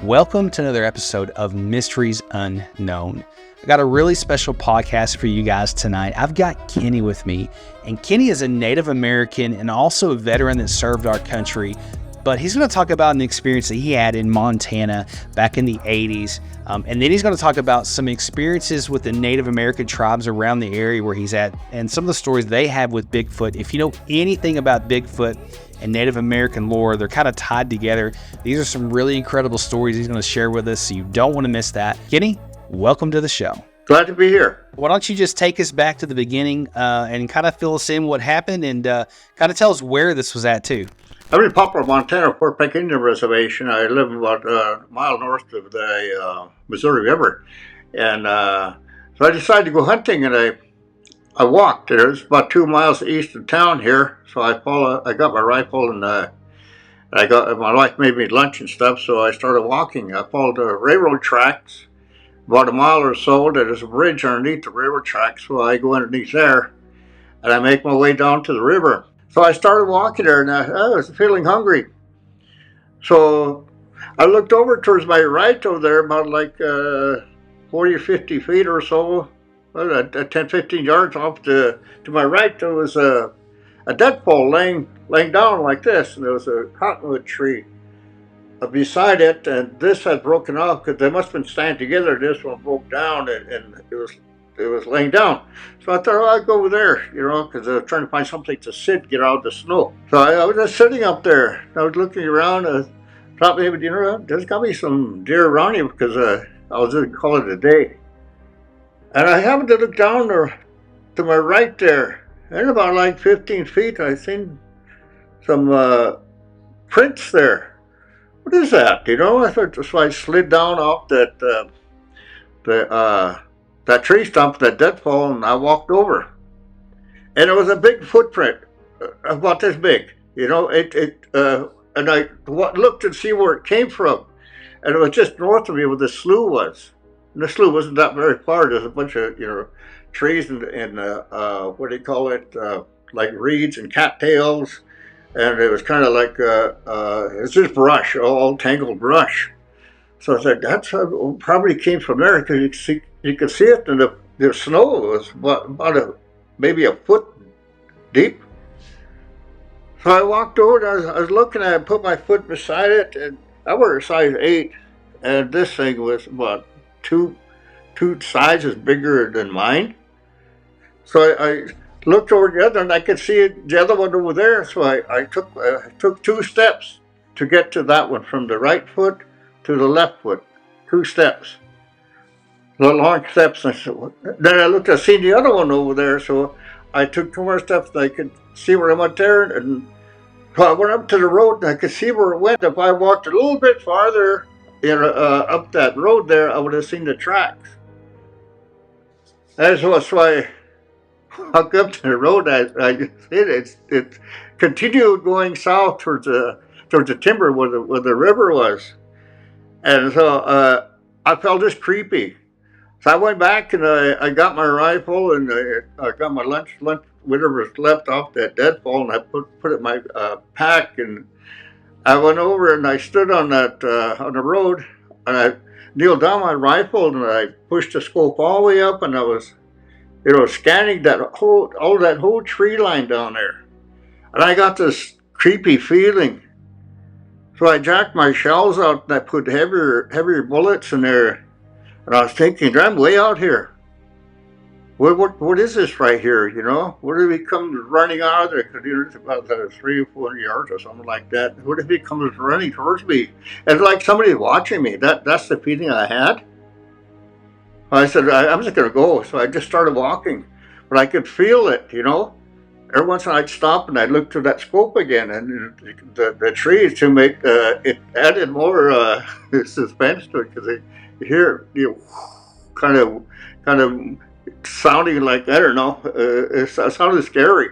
Welcome to another episode of Mysteries Unknown. I got a really special podcast for you guys tonight. I've got Kenny with me, and Kenny is a Native American and also a veteran that served our country. But he's going to talk about an experience that he had in Montana back in the 80s. And then he's going to talk about some experiences with the Native American tribes around the area where he's at and some of the stories they have with Bigfoot. If you know anything about Bigfoot and Native American lore, they're kind of tied together. These are some really incredible stories he's going to share with us, so you don't want to miss that. Kenny, welcome to the show. Glad to be here. Why don't you just take us back to the beginning and kind of fill us in what happened and kind of tell us where this was at too. I'm in Poplar, Montana, Fort Peck Indian Reservation. I live about a mile north of the Missouri River. And so I decided to go hunting, and I walked. It's about 2 miles east of town here. So I got my rifle, and my wife made me lunch and stuff, so I started walking. I followed the railroad tracks about a mile or so. There's a bridge underneath the railroad tracks, so I go underneath there, and I make my way down to the river. So I started walking there, and I was feeling hungry. So I looked over towards my right over there, about like 40 or 50 feet or so, 10, 15 yards off to my right. There was a deadfall laying down like this, and there was a cottonwood tree beside it, and this had broken off because they must have been standing together. This one broke down, and it was laying down. So I thought, oh, I'd go over there, because I was trying to find something to sit, get out of the snow. So I was just sitting up there. I was looking around. I thought maybe, there's got to be some deer around here, because I was going to call it a day. And I happened to look down there to my right there. And about like 15 feet, I seen some prints there. What is that? I thought, so I slid down off that tree stump, that deadfall, and I walked over. And it was a big footprint, about this big. And I looked to see where it came from. And it was just north of me where the slough was. And the slough wasn't that very far. There's a bunch of, trees and what do you call it, like reeds and cattails. And it was kind of like, it's just brush, all tangled brush. So I said, that's probably came from there, because you could see it, and the snow was about maybe a foot deep. So I walked over, and I was looking at it, put my foot beside it, and I wear a size 8, and this thing was about two sizes bigger than mine. So I looked over the other, and I could see the other one over there. So I took 2 steps to get to that one, from the right foot to the left foot, 2 steps. The long steps. And then I looked, I seen the other one over there, so I took 2 more steps, and I could see where I went there. And so I went up to the road, and I could see where it went. If I walked a little bit farther up that road there, I would have seen the tracks. And so I walked up to the road. It continued going south towards the timber where the river was. And so I felt just creepy. So I went back, and I got my rifle, and I got my lunch, whatever was left off that deadfall, and I put it in my pack, and I went over, and I stood on the road, and I kneeled down my rifle, and I pushed the scope all the way up, and I was, scanning that whole tree line down there, and I got this creepy feeling. So I jacked my shells out, and I put heavier bullets in there. And I was thinking, I'm way out here. What is this right here, What if he comes running out of there? Because it's about 3 or 4 yards or something like that. What if he comes running towards me? It's like somebody watching me. That's the feeling I had. I said, I'm just going to go. So I just started walking. But I could feel it, Every once in a while I'd stop, and I'd look through that scope again, and the trees, to make it added more suspense to it, because you hear kind of sounding like, I don't know, it sounded scary,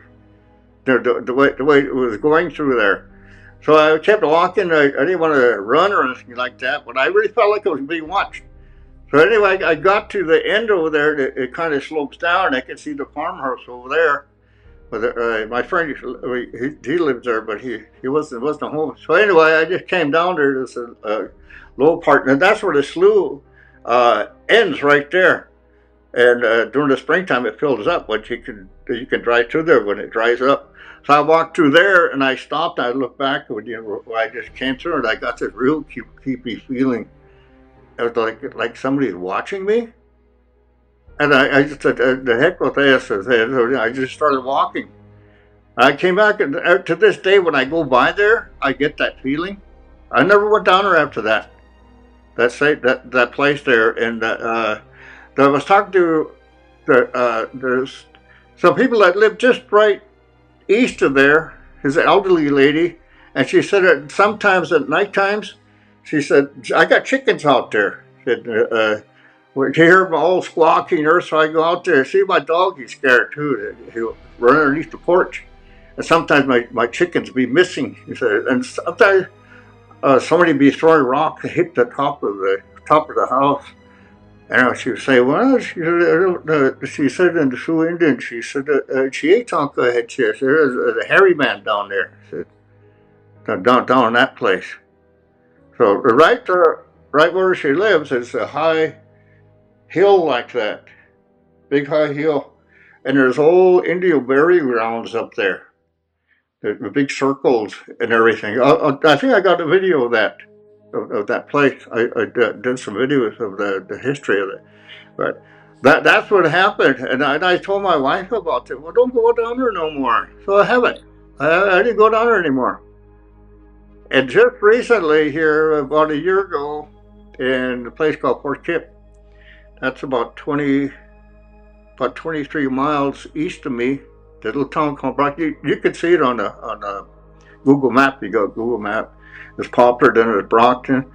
the way it was going through there. So I kept walking. I didn't want to run or anything like that, but I really felt like I was being watched. So anyway, I got to the end over there. It kind of slopes down. I could see the farmhouse over there. But my friend, he lives there, but he wasn't home. So anyway, I just came down there. There's a low part, and that's where the slough ends right there. And during the springtime, it fills up, but you can drive through there when it dries up. So I walked through there, and I stopped. And I looked back, and I just came through, and I got this real creepy feeling. It was like somebody's watching me. And I just said, the heck with this. I just started walking. I came back, and to this day, when I go by there, I get that feeling. I never went down there after that. That place there, and I was talking to there's some people that live just right east of there. Is an elderly lady, and she said that sometimes at night times, she said, I got chickens out there. She said, we hear them all squawking there, so I go out there. See my dog, he's scared too. He'll run underneath the porch. And sometimes my chickens be missing. He said, and sometimes somebody be throwing rocks to hit the top of the house. And she would say, well, she said in the Sioux Indian, she said, Chiatonka had said, there's a hairy man down there. She said, down in that place. So right there, right where she lives is a high hill like that, big high hill. And there's old Indian burial grounds up there. The big circles and everything. I think I got a video of that place. I did some videos of the history of it. But that's what happened. And I told my wife about it. Well, don't go down there no more. So I haven't. I didn't go down there anymore. And just recently here, about a year ago, in a place called Fort Kip, that's about 23 miles east of me. The little town called Brockton. You can see it on a Google map. You go Google map. It's popular. Then there's Brockton,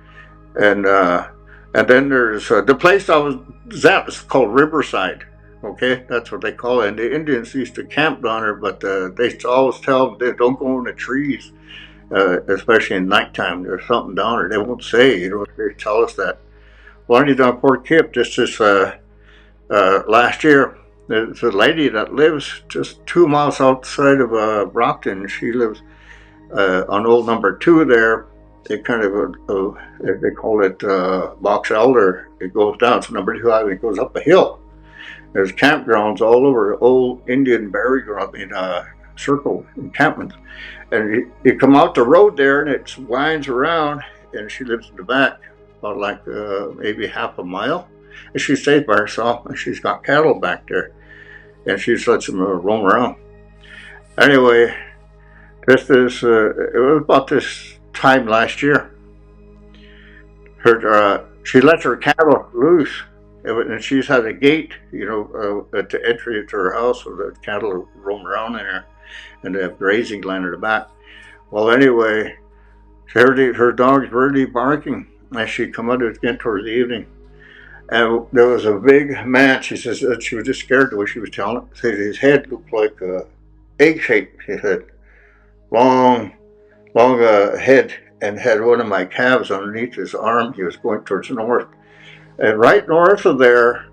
and then there's the place I was at is called Riverside. Okay, that's what they call it. And the Indians used to camp down there, but they always tell them they don't go in the trees, especially in nighttime. There's something down there. They won't say. They tell us that. Well, I need on Fort Kip just this last year. There's a lady that lives just 2 miles outside of Brockton. She lives on old number 2 there. They kind of they call it Box Elder. It goes down. So number 2 highway goes up a hill. There's campgrounds all over, old Indian burial ground in circle encampments. And you come out the road there, and it winds around. And she lives in the back, about like maybe half a mile. And she stays by herself, and she's got cattle back there, and she just lets them roam around. Anyway, it was about this time last year. She lets her cattle loose, and she's had a gate, at the entry to her house, so the cattle roam around in there, and they have grazing land in the back. Well, anyway, her dog's really barking as she come out again towards the evening. And there was a big man. She says she was just scared the way she was telling it. Said his head looked like a egg shape. She said, long head, and had one of my calves underneath his arm. He was going towards the north, and right north of there,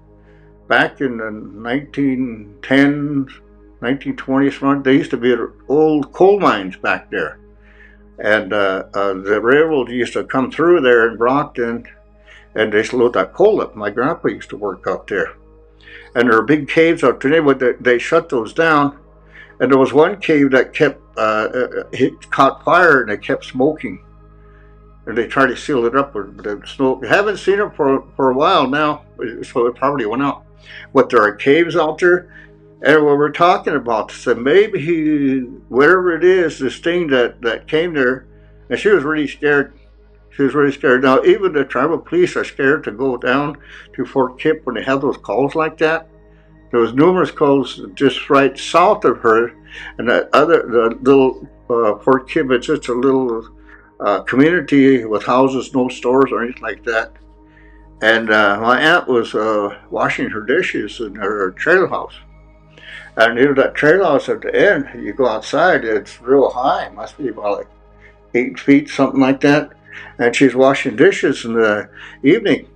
back in the 1910s, 1920s, there used to be old coal mines back there, and the railroad used to come through there in Brockton. And they load that coal up. My grandpa used to work out there. And there are big caves out there, but they shut those down. And there was one cave that it caught fire and it kept smoking. And they tried to seal it up with the smoke. I haven't seen it for a while now, so it probably went out. But there are caves out there. And what we're talking about, so maybe whatever it is, this thing that came there, and she was really scared. She was really scared. Now, even the tribal police are scared to go down to Fort Kip when they have those calls like that. There was numerous calls just right south of her, and the little Fort Kip, it's just a little community with houses, no stores or anything like that. And my aunt was washing her dishes in her trailer house. And that trailer house at the end, you go outside, it's real high. It must be about like 8 feet, something like that. And she's washing dishes in the evening,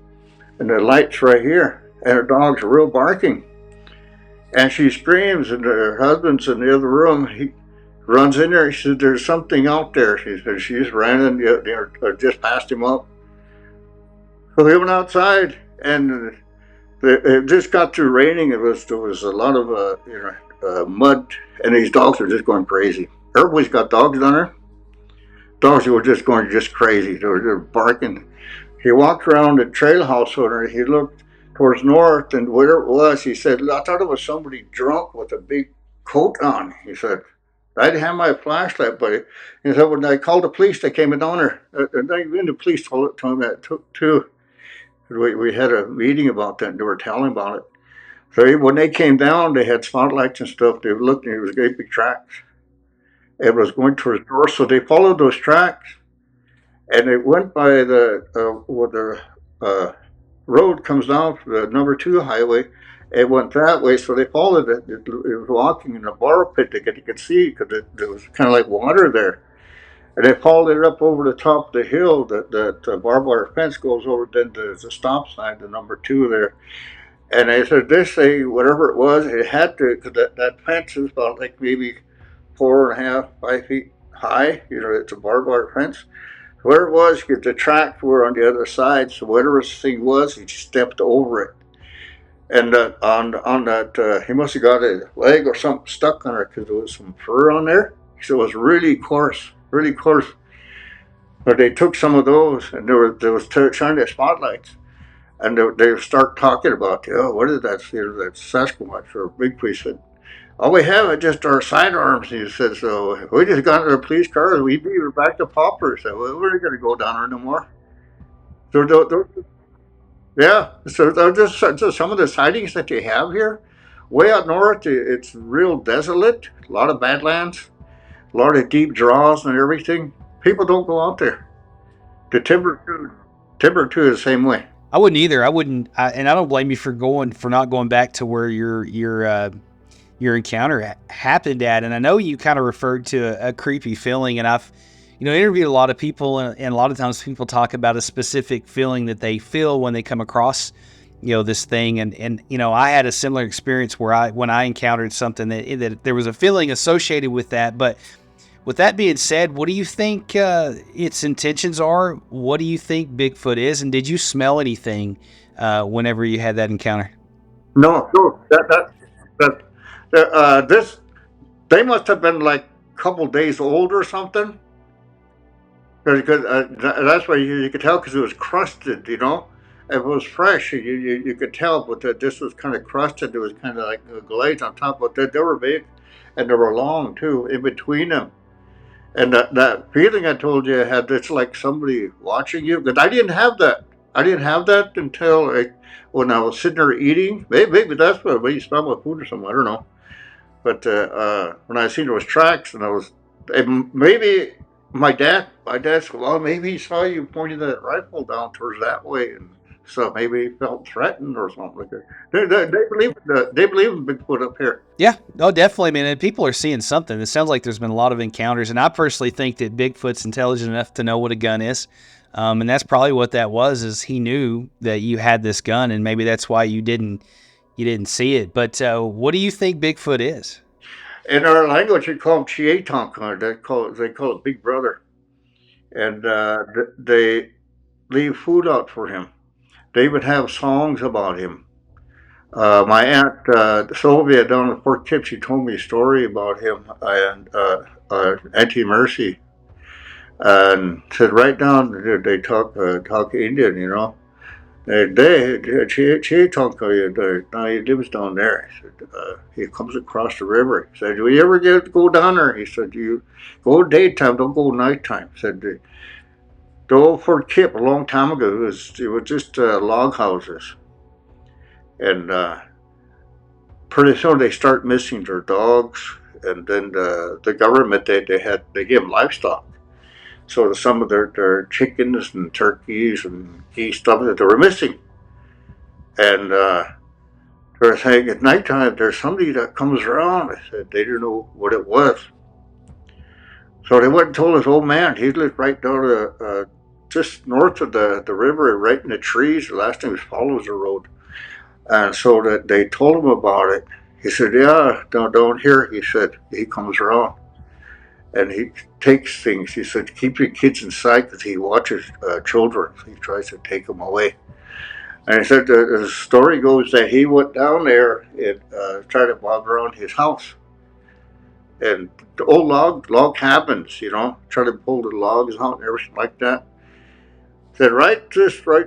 and the light's right here, and her dog's real barking. and she screams, and her husband's in the other room. He runs in there. He said, "There's something out there." She said, she just ran in, just passed him up. So they went outside, and it just got through raining. There was a lot of mud, and these dogs were just going crazy. Everybody's got dogs down there. Dogs were just going just crazy. They were barking. He walked around the trail house owner. He looked towards north, and where it was, he said, "I thought it was somebody drunk with a big coat on." He said, "I didn't have my flashlight, but he said when I called the police, they came down there. And the police told him that too. We had a meeting about that, and they were telling about it. So when they came down, they had spotlights and stuff. They looked, and it was great big tracks. It was going towards north, so they followed those tracks, and it went by where the road comes down to the number 2 highway. It went that way, so they followed it. It was walking in a borrow pit that you could see because there was kind of like water there. And they followed it up over the top of the hill that barbed wire fence goes over. Then there's a stop sign, the number 2 there. And they said this thing, whatever it was, it had to, because that fence is about like maybe 4.5, 5 feet high. It's a barbed wire fence. Where it was, the tracks were on the other side, so whatever this thing was, he stepped over it. And on that, he must have got a leg or something stuck on it because there was some fur on there. So it was really coarse, really coarse. But they took some of those, and there was China spotlights, and they start talking about, what is that? That Sasquatch or Bigfoot. Said, all we have is just our sidearms. He said, so we just got in a police car, and we were back to Poplar. So we're going to go down there no more. So yeah, so those are just some of the sightings that you have here. Way out north, it's real desolate. A lot of badlands, a lot of deep draws and everything. People don't go out there. The Timbuktu is the same way. I wouldn't either. I wouldn't, and I don't blame you for not going back to where your encounter happened at. And I know you kind of referred to a creepy feeling, and I've interviewed a lot of people, and a lot of times people talk about a specific feeling that they feel when they come across this thing, and I had a similar experience where when I encountered something that there was a feeling associated with that. But with that being said, what do you think its intentions are? What do you think Bigfoot is? And did you smell anything whenever you had that encounter? No, this they must have been like a couple days old or something. Because that's why you could tell because it was crusted. If it was fresh, you could tell, but this was kind of crusted. There was kind of like a glaze on top, but they were big, and they were long too in between them. And that feeling I told you I had, it's like somebody watching you. But I didn't have that. I didn't have that until when I was sitting there eating. Maybe that's what you smell my food or something. I don't know. But when I seen those tracks, and maybe my dad said, well, maybe he saw you pointing that rifle down towards that way, and so maybe he felt threatened or something like that. They believe in Bigfoot up here. Yeah, oh, definitely, man. And people are seeing something. It sounds like there's been a lot of encounters, and I personally think that Bigfoot's intelligent enough to know what a gun is, and that's probably what that was. Is he knew that you had this gun, and maybe that's why you didn't see it. But what do you think Bigfoot is? In our language, we call him Chietonka. They call it Big Brother, and they leave food out for him. They would have songs about him. My aunt Sylvia down in Fort Kip, she told me a story about him and Auntie Mercy, and said right down they talk Indian. She talked to you. Now he lives down there. He said he comes across the river. He said, "Do you ever get to go down there?" He said, "You go daytime, don't go nighttime." He said the old Fort Kip a long time ago it was just log houses, and pretty soon they start missing their dogs, and then the government they give them livestock. So some of their chickens and turkeys and geese stuff that they were missing, and they're saying at nighttime there's somebody that comes around. I said they didn't know what it was, so they went and told this old man. He lived right down just north of the river, right in the trees. The last name was Follows the Road, and so that they told him about it. He said, yeah, don't hear. He said, he comes around and he takes things. He said, keep your kids inside because he watches children. He tries to take them away. And he said the story goes that he went down there and tried to walk around his house. And the old log cabins, try to pull the logs out and everything like that. Then right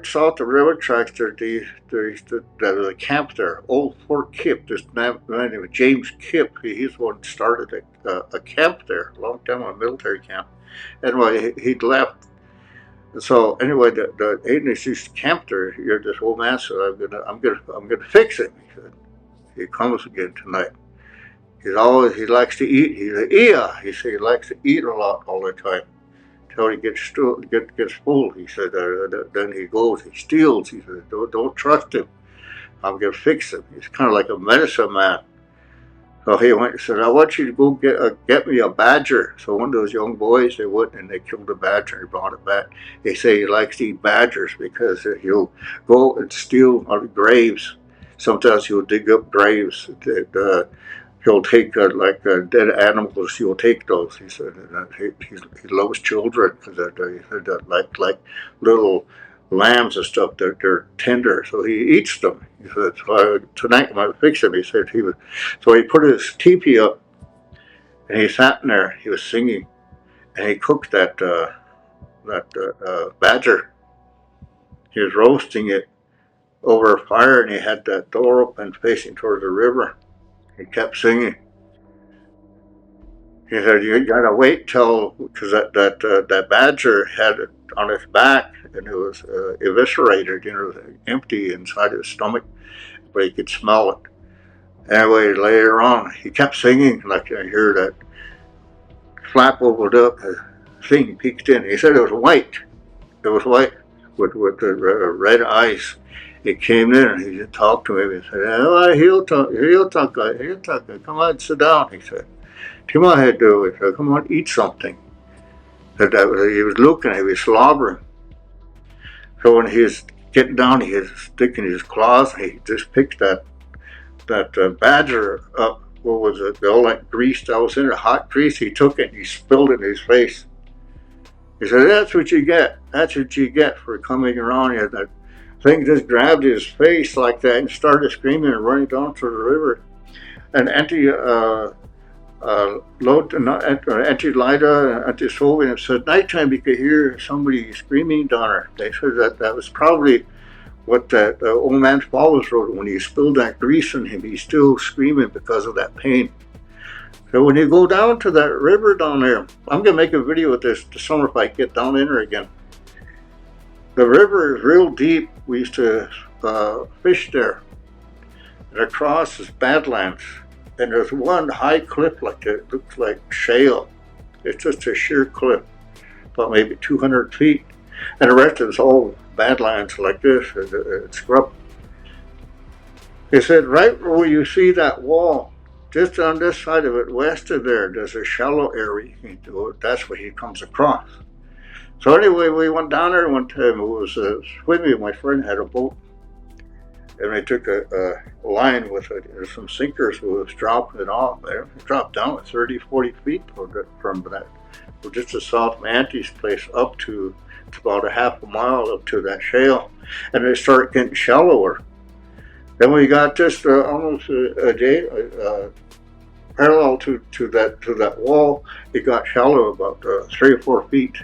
south of the railroad tracks, there's a camp there, old Fort Kipp. This man named James Kipp. He's the one who started a camp there a long time, a military camp. Anyway, he'd left. So anyway, the Indians used to camp there. Here, this old man said, I'm gonna fix it." He said, "He comes again tonight. He likes to eat. He's a yeah." He said he likes to eat a lot all the time till he gets full. He said, then he goes, he steals. He said, don't trust him. I'm gonna fix him. He's kind of like a medicine man. So he went and said, I want you to go get me a badger. So one of those young boys, they went and they killed a badger and brought it back. They say he likes to eat badgers because he'll go and steal out of graves. Sometimes he'll dig up graves that he'll take dead animals. He'll take those. He said he loves children because he said that like little lambs and stuff. They're tender, so he eats them. He said, so tonight I'm gonna fix him. He said he was. So he put his teepee up, and he sat in there. He was singing, and he cooked that badger. He was roasting it over a fire, and he had that door open facing towards the river. He kept singing. He said, "You gotta wait till because that badger had it on his back and it was eviscerated. It was empty inside his stomach, but he could smell it." Anyway, later on, he kept singing. Like I hear that flap opened up, the thing peeked in. He said it was white. It was white with the red eyes. He came in and he talked to him. He said, "Oh, he'll talk. Come on, sit down." He said. Come on, he said, come on, eat something. He was looking, he was slobbering. So when he was getting down, he was sticking his claws, and he just picked that badger up. What was it? All that grease that was in it, hot grease. He took it and he spilled it in his face. He said, "That's what you get. That's what you get for coming around here." That thing just grabbed his face like that and started screaming and running down to the river. And anti-Lida, anti-Soviet said nighttime you could hear somebody screaming down there. They said that was probably what that old man Follows wrote. When he spilled that grease on him, he's still screaming because of that pain. So when you go down to that river down there, I'm going to make a video of this summer if I get down in there again. The river is real deep. We used to fish there. And across is Badlands. And there's one high cliff like it looks like shale. It's just a sheer cliff, about maybe 200 feet. And the rest is all badlands like this, it's scrub. He said, right where you see that wall, just on this side of it, west of there, there's a shallow area. That's where he comes across. So anyway, we went down there one time. It was swimming. My friend had a boat. And I took a line with some sinkers who was dropping it off there. It dropped down at 30, 40 feet from that, just the South Mantis place up to about a half a mile up to that shale. And it started getting shallower. Then we got just almost a day parallel to that wall. It got shallow about 3 or 4 feet.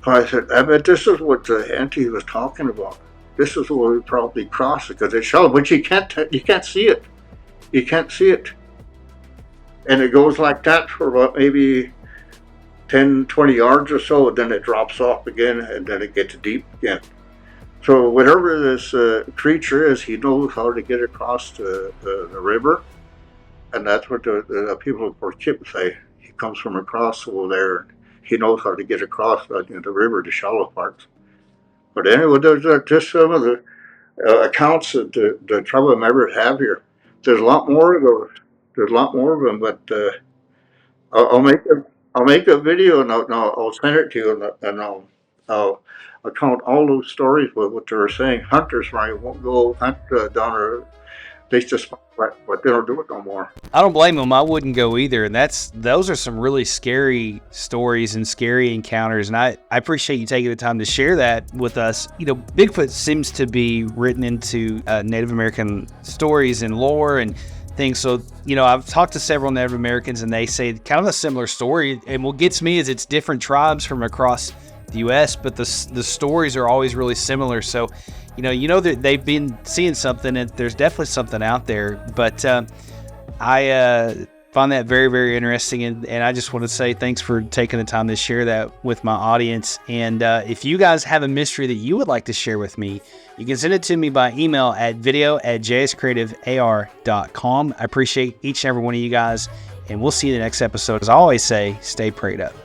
So I said, I bet this is what the auntie was talking about. This is where we probably cross it because it's shallow, but you can't see it. You can't see it. And it goes like that for about maybe 10, 20 yards or so, and then it drops off again, and then it gets deep again. So whatever this creature is, he knows how to get across the river, and that's what the people of Fort Kipp say. He comes from across over there, and he knows how to get across the river, the shallow parts. But anyway, there's just some of the accounts that the tribal members have here. There's a lot more of those. There's a lot more of them, but I'll make a video and I'll send it to you, and I'll count all those stories with what they were saying. Hunters, right? Won't go hunt down they just, but they don't do it no more. I don't blame them. I wouldn't go either. And those are some really scary stories and scary encounters. And I appreciate you taking the time to share that with us. You know, Bigfoot seems to be written into Native American stories and lore and things. So, you know, I've talked to several Native Americans and they say kind of a similar story. And what gets me is it's different tribes from across the U.S., but the stories are always really similar. So, you know that they've been seeing something, and there's definitely something out there. But I find that very, very interesting, and I just want to say thanks for taking the time to share that with my audience. And if you guys have a mystery that you would like to share with me, you can send it to me by email at video@jscreativear.com. I appreciate each and every one of you guys, and we'll see you in the next episode. As I always say, stay prayed up.